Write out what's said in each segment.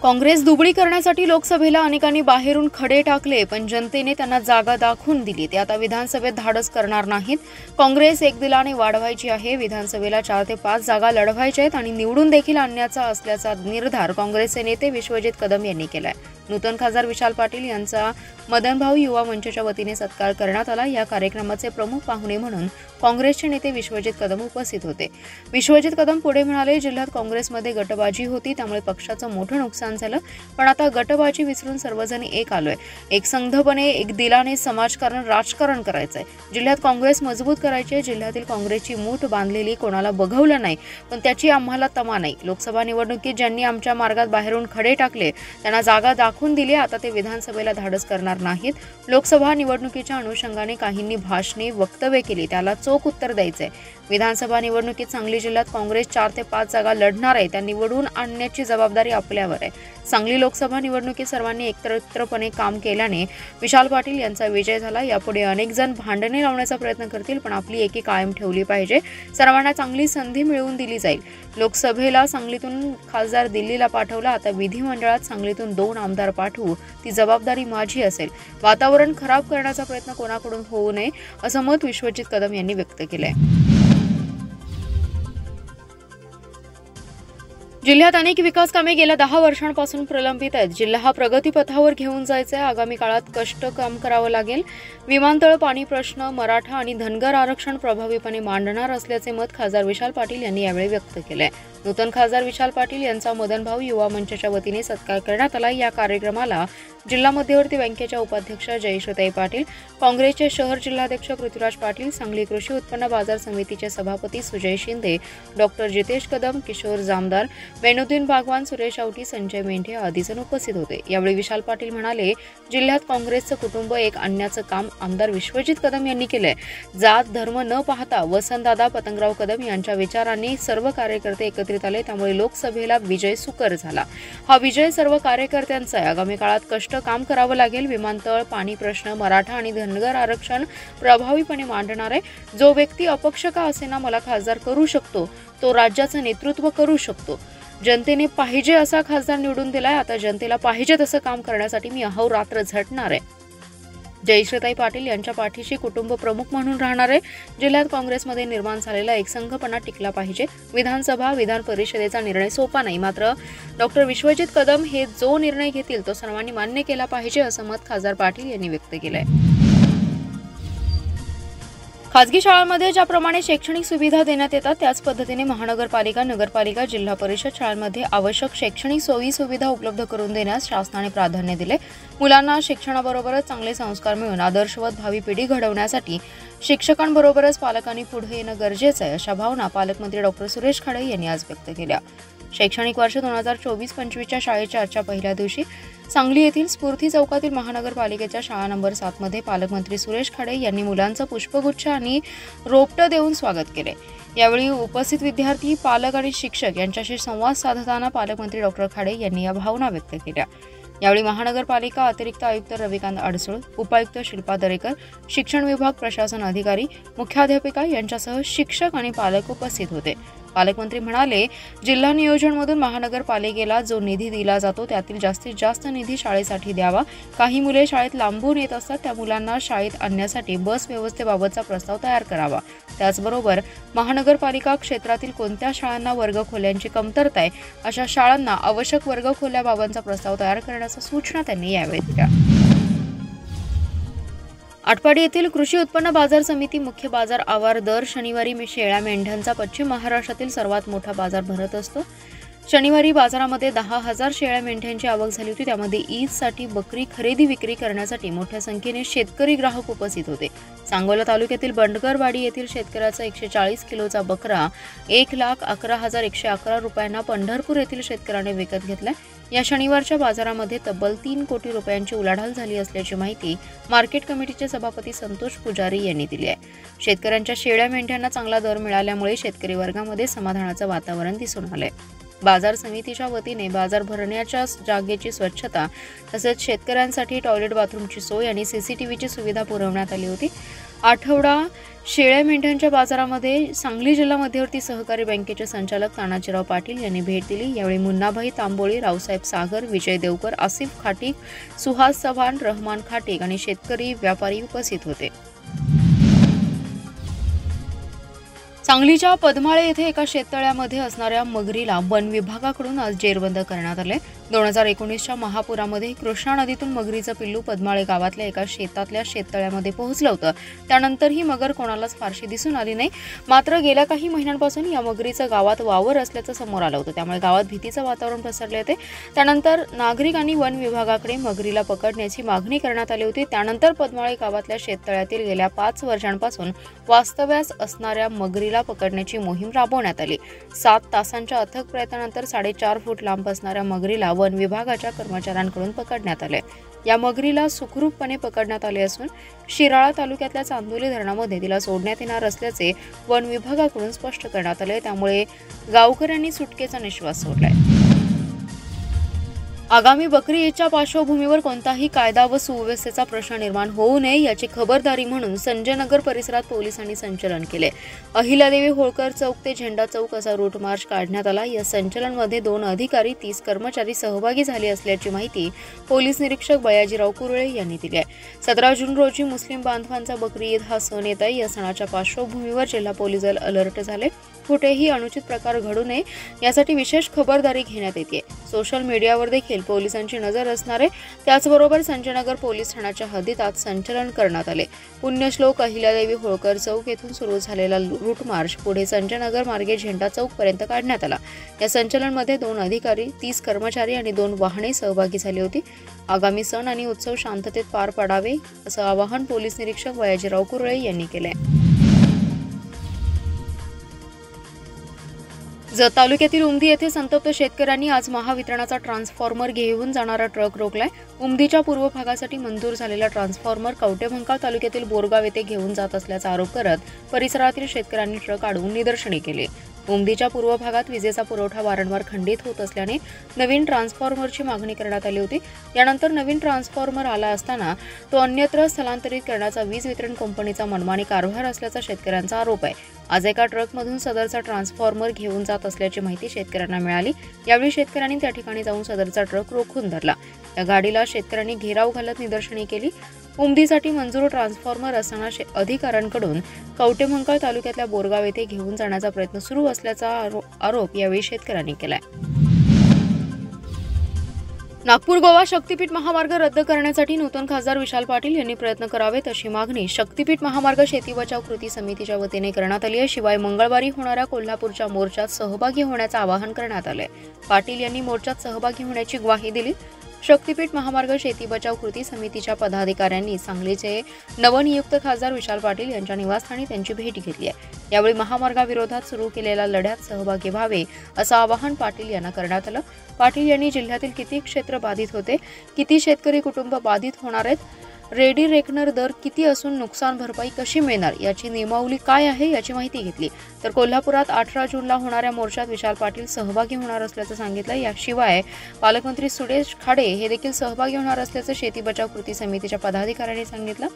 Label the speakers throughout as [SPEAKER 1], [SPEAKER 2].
[SPEAKER 1] काँग्रेस दुबळी करण्यासाठी लोकसभेला अनेकांनी बाहेरून खडे टाकले, पण जनतेने त्यांना जागा दाखवून दिली. ते आता विधानसभेत धाडस करणार नाहीत. काँग्रेस एकदिलाने वाढवायची आहे. विधानसभेला 4 ते 5 जागा लढवायच्या आहेत आणि निवडून देखील आणण्याचा असल्याचा निर्धार काँग्रेसचे नेते विश्वजित कदम यांनी केलाय. नूतन खासदार विशाल पाटील यांचा मदनभाऊ युवा मंचच्या वतीने सत्कार करण्यात आला. या कार्यक्रमाचे प्रमुख पाहुणे म्हणून काँग्रेसचे नेते विश्वजित कदम उपस्थित होते. विश्वजित कदम पुढे म्हणाले, जिल्ह्यात काँग्रेसमध्ये गटबाजी होती, त्यामुळे पक्षाचं मोठं नुकसान झालं. पण आता गटबाजी विसरून सर्वजण एक आलोय. एक संघपणे एक दिलाने समाजकारण राजकारण करायचंय. जिल्ह्यात काँग्रेस मजबूत करायची. जिल्ह्यातील काँग्रेसची मूठ बांधलेली कोणाला बघवलं नाही, पण त्याची आम्हाला तमा नाही. लोकसभा निवडणुकीत ज्यांनी आमच्या मार्गात बाहेरून खडे टाकले त्यांना जागा दाखवून दिली. आता ते विधानसभेला धाडस करणार नाहीत. लोकसभा निवडणुकीच्या अनुषंगाने काहींनी भाषणे वक्तव्य केली, त्याला चोख उत्तर द्यायचंय. विधानसभा निवडणुकीत सांगली जिल्ह्यात काँग्रेस 4 ते 5 जागा लढणार आहे. त्या निवडून आणण्याची जबाबदारी आपल्यावर आहे. सांगली लोकसभा निवडणुकीत सर्वांनी एकत्रपणे काम केल्याने विशाल पाटील यांचा विजय झाला. यापुढे अनेक जण भांडणे लावण्याचा प्रयत्न करतील, पण आपली एकी कायम ठेवली पाहिजे. सर्वांना चांगली संधी मिळवून दिली जाईल. लोकसभेला सांगलीतून खासदार दिल्लीला पाठवला, आता विधिमंडळात सांगलीतून 2 आमदार पाठवू. ती जबाबदारी माझी असेल. वातावरण खराब करण्याचा प्रयत्न कोणाकडून होऊ नये, असं मत विश्वजित कदम यांनी व्यक्त केलंय. जिल्ह्यात अनेक विकास कामे गेल्या 10 वर्षांपासून प्रलंबित आहेत. जिल्हा हा प्रगतीपथावर घेऊन जायचा आहे. आगामी काळात कष्ट काम करावं लागेल. विमानतळ, पाणी प्रश्न, मराठा आणि धनगर आरक्षण प्रभावीपणे मांडणार असल्याचे मत खासदार विशाल पाटील यांनी यावेळी व्यक्त केले. नूतन खासदार विशाल पाटील यांचा मदनभाऊ युवा मंचच्या वतीने सत्कार करण्यात आला. या कार्यक्रमाला जिल्हा मध्यवर्ती बँकेच्या उपाध्यक्ष जयश्रीताई पाटील, काँग्रेसचे शहर जिल्हाध्यक्ष पृथ्वीराज पाटील, सांगली कृषी उत्पन्न बाजार समितीचे सभापती सुजय शिंदे, डॉक्टर जितेश कदम, किशोर जामदार, वेणुद्दीन बागवान, सुरेश आवटी, संजय मेंढे आदी जण उपस्थित होते. यावेळी विशाल पाटील म्हणाले, जिल्ह्यात काँग्रेसचं कुटुंब एक आणण्याचं काम आमदार विश्वजित कदम यांनी केलंय. जात धर्म न पाहता वसंतदादा पतंगराव कदम यांच्या विचारांनी सर्व कार्यकर्ते एकत्रित आले, त्यामुळे लोकसभेला विजय सुकर झाला. हा विजय सर्व कार्यकर्त्यांचा आहे. आगामी काळात कष्ट काम करावं लागेल. विमानतळ, पाणी प्रश्न, मराठा आणि धनगर आरक्षण प्रभावीपणे मांडणार आहे. जो व्यक्ती अपक्ष का असेना मला खासदार करू शकतो, तो राज्याचं नेतृत्व करू शकतो. जनतेने पाहिजे असा खासदार निवडून दिलाय. आता जनतेला पाहिजे तसं काम करण्यासाठी मी अहोरात्र झटणार आहे. जयश्रीताई पाटील यांच्या पाठीशी कुटुंब प्रमुख म्हणून राहणार आहे. जिल्ह्यात काँग्रेसमध्ये निर्माण झालेला एकसंघपणा टिकला पाहिजे. विधानसभा, विधान परिषदेचा निर्णय सोपा नाही, मात्र डॉक्टर विश्वजित कदम हे जो निर्णय घेतील तो सर्वांनी मान्य केला पाहिजे, असं मत खासदार पाटील यांनी व्यक्त केलंय. खासगी शाळांमध्ये ज्याप्रमाणे शैक्षणिक सुविधा देण्यात येतात त्याच पद्धतीने महानगरपालिका, नगरपालिका, जिल्हा परिषद शाळांमध्ये आवश्यक शैक्षणिक सोयी सुविधा उपलब्ध करून देण्यास शासनाने प्राधान्य दिले. मुलांना शिक्षणाबरोबरच चांगले संस्कार मिळून आदर्शवत भावी पिढी घडवण्यासाठी शिक्षकांबरोबरच पालकांनी पुढे येणं गरजेचं आहे, अशा भावना पालकमंत्री डॉक्टर सुरेश खाडे यांनी आज व्यक्त केल्या. शैक्षणिक वर्ष 2024-25च्या शाळेच्या आजच्या पहिल्या दिवशी सांगली येथील स्फूर्ती चौकातील महानगरपालिकेच्या शाळा नंबर 7 मध्ये पालकमंत्री सुरेश खाडे यांनी मुलांचं पुष्पगुच्छ आणि रोपटं देऊन स्वागत केले. यावेळी उपस्थित विद्यार्थी, पालक आणि शिक्षक यांच्याशी संवाद साधताना पालकमंत्री डॉक्टर खाडे यांनी या भावना व्यक्त केल्या. यावेळी महानगरपालिका अतिरिक्त आयुक्त रविकांत अडसूळ, उपायुक्त शिल्पा दरेकर, शिक्षण विभाग प्रशासन अधिकारी, मुख्याध्यापिका यांच्यासह शिक्षक आणि पालक उपस्थित होते. पालकमंत्री म्हणाले, जिल्हा नियोजनमधून महानगरपालिकेला जो निधी दिला जातो त्यातील जास्तीत जास्त निधी शाळेसाठी द्यावा. काही मुले शाळेत लांबून येत असतात, त्या मुलांना शाळेत आणण्यासाठी बस व्यवस्थेबाबतचा प्रस्ताव तयार करावा. त्याचबरोबर महानगरपालिका क्षेत्रातील कोणत्या शाळांना वर्गखोल्यांची कमतरता आहे अशा शाळांना आवश्यक वर्गखोल्याबाबतचा प्रस्ताव तयार करण्याच्या सूचना त्यांनी यावेळी दिल्या. आटपाडी येथील कृषी उत्पन्न बाजार समिती मुख्य बाजार आवार दर शनिवारी शेळ्या मेंढ्यांचा पश्चिम महाराष्ट्रातील सर्वात मोठा बाजार भरत असतो. शनिवारी बाजारामध्ये 10,000 शेळ्या मेंढ्यांची आवक झाली होती. त्यामध्ये ईदसाठी बकरी खरेदी विक्री करण्यासाठी मोठ्या संख्येने शेतकरी ग्राहक उपस्थित होते. सांगोला तालुक्यातील बंडगरवाडी येथील शेतकऱ्याचा 140 किलोचा बकरा 1,11,111 रुपयांना पंढरपूर येथील शेतकऱ्याने विकत घेतला. या शनिवारच्या बाजारामध्ये तब्बल 3 कोटी रुपयांची उलाढाल झाली असल्याची माहिती मार्केट कमिटीचे सभापती संतोष पुजारी यांनी दिली आहे. शेतकऱ्यांच्या शेळ्या मेंढ्यांना चांगला दर मिळाल्यामुळे शेतकरी वर्गामध्ये समाधानाचं वातावरण दिसून आलंय. बाजार समितीच्या वतीने बाजार भरण्याच्या जागेची स्वच्छता तसेच शेतकऱ्यांसाठी टॉयलेट बाथरूमची सोय आणि सीसीटीव्हीची सुविधा पुरवण्यात आली होती. आठवडा शेळ्या मेंढ्यांच्या बाजारामध्ये सांगली जिल्हा मध्यवर्ती सहकारी बँकेचे संचालक तानाजीराव पाटील यांनी भेट दिली। यावेळी मुन्नाभाई तांबोळी, रावसाहेब सागर, विजय देवकर, आसिफ खाटीक, सुहास चव्हाण, रहमान खाटीक आणि शेतकरी व्यापारी उपस्थित होते। सांगलीच्या पदमाळे येथे एका शेततळ्यामध्ये असणाऱ्या मगरीला वन विभागाकडून आज जेरबंद करण्यात आले। 2019च्या महापुरामध्ये कृष्णा नदीतून मगरीचं पिल्लू पदमाळे गावातल्या एका शेतातल्या शेततळ्यामध्ये पोहोचलं होतं। त्यानंतर ही मगर कोणालाच फारशी दिसून आली नाही। मात्र गेल्या काही महिन्यांपासून या मगरीचं गावात वावर असल्याचं समोर आलं होतं, त्यामुळे गावात भीतीचं वातावरण पसरले होते। त्यानंतर नागरिकांनी वन विभागाकडे मगरीला पकडण्याची मागणी करण्यात आली होती। त्यानंतर पदमाळे गावातल्या शेततळ्यातील गेल्या 5 वर्षांपासून वास्तव्यास असणाऱ्या मगरीला पकडण्याची मोहीम राबवण्यात आली। 7 तासांच्या अथक प्रयत्नानंतर 4.5 फूट लांब असणाऱ्या मगरीला वन विभागाच्या कर्मचाऱ्यांकडून पकडण्यात आले। या मगरीला सुखरूपपणे पकडण्यात आले असून शिराळा तालुक्यातल्या चांदोली धरणामध्ये तिला सोडण्यात येणार असल्याचे वन विभागाकडून स्पष्ट करण्यात आले। त्यामुळे गावकऱ्यांनी सुटकेचा निश्वास सोडलाय। आगामी बकरी ईदच्या पार्श्वभूमीवर कोणताही कायदा व सुव्यवस्थेचा प्रश्न निर्माण होऊ नये याची खबरदारी म्हणून संजयनगर परिसरात पोलिसांनी संचलन केले। अहिल्यादेवी होळकर चौक ते झेंडा चौक असा रूट मार्च काढण्यात आला। या संचलनामध्ये 2 अधिकारी 30 कर्मचारी सहभागी झाले असल्याची माहिती पोलीस निरीक्षक बयाजीराव कुरळे यांनी दिली आहे। 17 जून रोजी मुस्लिम बांधवांचा बकरी ईद हा सण येत आहे। या सणाच्या पार्श्वभूमीवर जिल्हा पोलीस दल अलर्ट झाले। कुठेही अनुचित प्रकार घडू नये यासाठी विशेष खबरदारी घेण्यात येते। सोशल मीडियावर देखील पोलिसांची नजर असणार आहे। त्याचबरोबर संजयनगर पोलीस ठाण्याच्या हद्दीत आज संचलन करण्यात आले। पुण्यश्लोक अहिल्यादेवी होळकर चौक येथून सुरू झालेला रूट मार्च पुढे संजयनगर मार्गे झेंडा चौक पर्यंत काढण्यात आला। या संचलनामध्ये 2 अधिकारी 30 कर्मचारी आणि 2 वाहने सहभागी झाली होती। आगामी सण आणि उत्सव शांततेत पार पाडावे असं आवाहन पोलीस निरीक्षक बयाजीराव कुरळे यांनी केले। जत तालुक्यातील उमदी येथे संतप्त शेतकऱ्यांनी आज महावितरणाचा ट्रान्सफॉर्मर घेऊन जाणारा ट्रक रोखलाय। उमदीच्या पूर्व भागासाठी मंजूर झालेला ट्रान्सफॉर्मर कवठेमंकाळ तालुक्यातील बोरगाव येथे घेऊन जात असल्याचा आरोप करत परिसरातील शेतकऱ्यांनी ट्रक अडवून निदर्शने केली। उमदीच्या पूर्व भागात विजेचा पुरवठा वारंवार खंडित होत असल्याने नवीन ट्रान्सफॉर्मरची मागणी करण्यात आली होती। यानंतर नवीन ट्रान्सफॉर्मर आला असताना तो अन्यत्र स्थलांतरित करण्याचा वीज वितरण कंपनीचा मनमानी कारभार असल्याचा शेतकऱ्यांचा आरोप आहे। आज एका ट्रकमधून सदरचा ट्रान्सफॉर्मर घेऊन जात असल्याची माहिती शेतकऱ्यांना मिळाली। यावेळी शेतकऱ्यांनी त्या ठिकाणी जाऊन सदरचा ट्रक रोखून धरला। या गाडीला शेतकऱ्यांनी घेराव घालत निदर्शने केली। उमदीसाठी मंजूर ट्रान्सफॉर्मर असताना अधिकाऱ्यांकडून कवठेमंकाळ तालुक्यातल्या बोरगाव येथे घेऊन जाण्याचा प्रयत्न सुरू असल्याचा आरोप यावेळी शेतकऱ्यांनी केलाय। नागपूर गोवा शक्तीपीठ महामार्ग रद्द करण्यासाठी नूतन खासदार विशाल पाटील यांनी प्रयत्न करावेत अशी मागणी शक्तीपीठ महामार्ग शेती बचाव कृती समितीच्या वतीने करण्यात आली आहे। शिवाय मंगळवारी होणाऱ्या कोल्हापूरच्या मोर्चात सहभागी होण्याचं आवाहन करण्यात आलंय। पाटील यांनी मोर्चात सहभागी होण्याची ग्वाही दिली। शक्तीपीठ महामार्ग शेती बचाव कृती समितीच्या पदाधिकाऱ्यांनी सांगलीचे नवनियुक्त खासदार विशाल पाटील यांच्या निवासस्थानी त्यांची भेट घेतली आहे। यावेळी महामार्गाविरोधात सुरू केलेल्या लढ्यात सहभागी व्हावे असं आवाहन पाटील यांना करण्यात आलं। पाटील यांनी जिल्ह्यातील किती क्षेत्र बाधित होते, किती शेतकरी कुटुंब बाधित होणार आहेत, रेडी रेकनर दर किती असून नुकसान भरपाई कशी मिळणार याची नियमावली काय आहे याची माहिती घेतली। तर कोल्हापुरात 18 जूनला होणाऱ्या मोर्चात विशाल पाटील सहभागी होणार असल्याचं सांगितलं। याशिवाय पालकमंत्री सुरेश खाडे हे देखील सहभागी होणार असल्याचं शेती बचाव कृती समितीच्या पदाधिकाऱ्यांनी सांगितलं।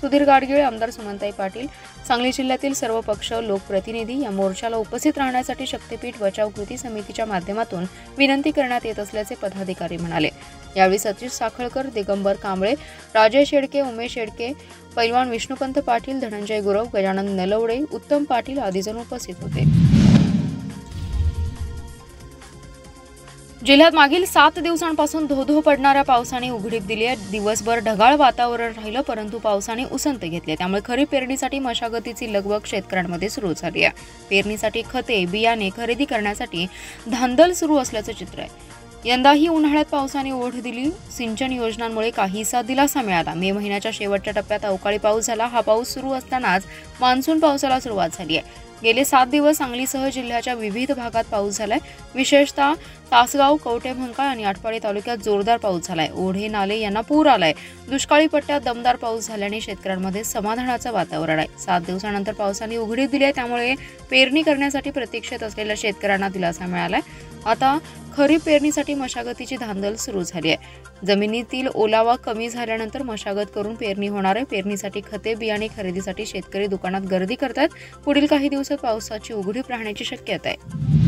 [SPEAKER 1] सुधीर गाडगीळ, आमदार सुमनताई पाटील, सांगली जिल्ह्यातील सर्व पक्ष लोकप्रतिनिधी या मोर्चाला उपस्थित राहण्यासाठी शक्तीपीठ बचाव कृती समितीच्या माध्यमातून विनंती करण्यात येत असल्याचे पदाधिकारी म्हणाले। यावेळी सतीश साखळकर, दिगंबर कांबळे, राजेश शेडके, उमेश शेडके, पैलवान विष्णुपंत पाटील, धनंजय गुरव, गजानन नलवडे, उत्तम पाटील आदी जण उपस्थित होते। जिल्ह्यात मागील 7 दिवसांपासून धो-धो पडणाऱ्या पावसाने उघडीप दिली आहे। दिवसभर ढगाळ वातावरण राहिलं, परंतु पावसाने उसंत घेतली। त्यामुळे खरीप पेरणीसाठी मशागतीची लगबग शेतकऱ्यांमध्ये सुरू झाली आहे। पेरणीसाठी खते, बियाणे खरेदी करण्यासाठी धांदल सुरू असल्याचं चित्र आहे। यंदाही उन्हाळ्यात पावसाने ओढ दिली। सिंचन योजनांमुळे काहीसा दिलासा मिळाला। मे महिन्याच्या शेवटच्या टप्प्यात अवकाळी पाऊस झाला। हा पाऊस सुरू असतानाच मान्सून पावसाला सुरुवात झाली आहे। गेले 7 दिवस सांगलीसह जिल्ह्याच्या विविध भागात पाऊस झालाय। विशेषतः तासगाव, कवठेमंकाळ आणि आटपाडी तालुक्यात जोरदार पाऊस झालाय। ओढे नाले यांना पूर आलाय। दुष्काळी पट्ट्यात दमदार पाऊस झाल्याने शेतकऱ्यांमध्ये समाधानाचं वातावरण आहे। 7 दिवसानंतर पावसाने उघडीप दिली आहे, त्यामुळे पेरणी करण्यासाठी प्रतीक्षेत असलेल्या शेतकऱ्यांना दिलासा मिळालाय। आता खरीप पेरणीसाठी मशागतीची धांदल सुरू झाली आहे। जमिनीतील ओलावा कमी झाल्यानंतर मशागत करून पेरणी होणार आहे। पेरणीसाठी खते बियाणे खरेदीसाठी शेतकरी दुकानात गर्दी करतात। पुढील काही दिवसात पावसाची उघडीप राहण्याची शक्यता आहे।